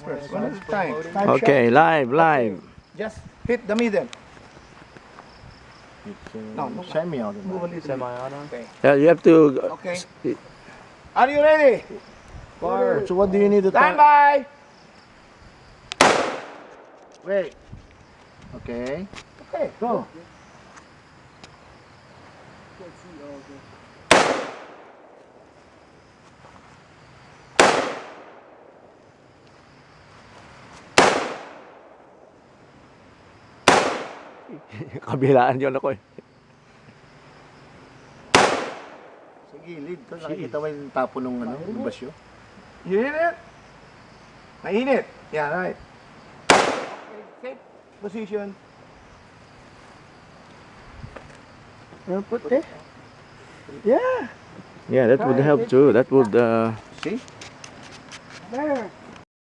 first. One at a time. Okay, live. Just hit the middle. It's No, no. semi-automatic. Move a little. Semi-auto. Okay. Yeah, you have to. Okay. Are you ready? So what do you need to Stand by. Wait. Okay. Okay, go. Kabilaan yun ako eh. Sa gilid. Ito, nakikita mo yung tapo ng ano, yung basyo. You hit it? Mainit. Yeah, right. Okay, safe position. Put there. Yeah. Yeah, that would help too. That would See? There.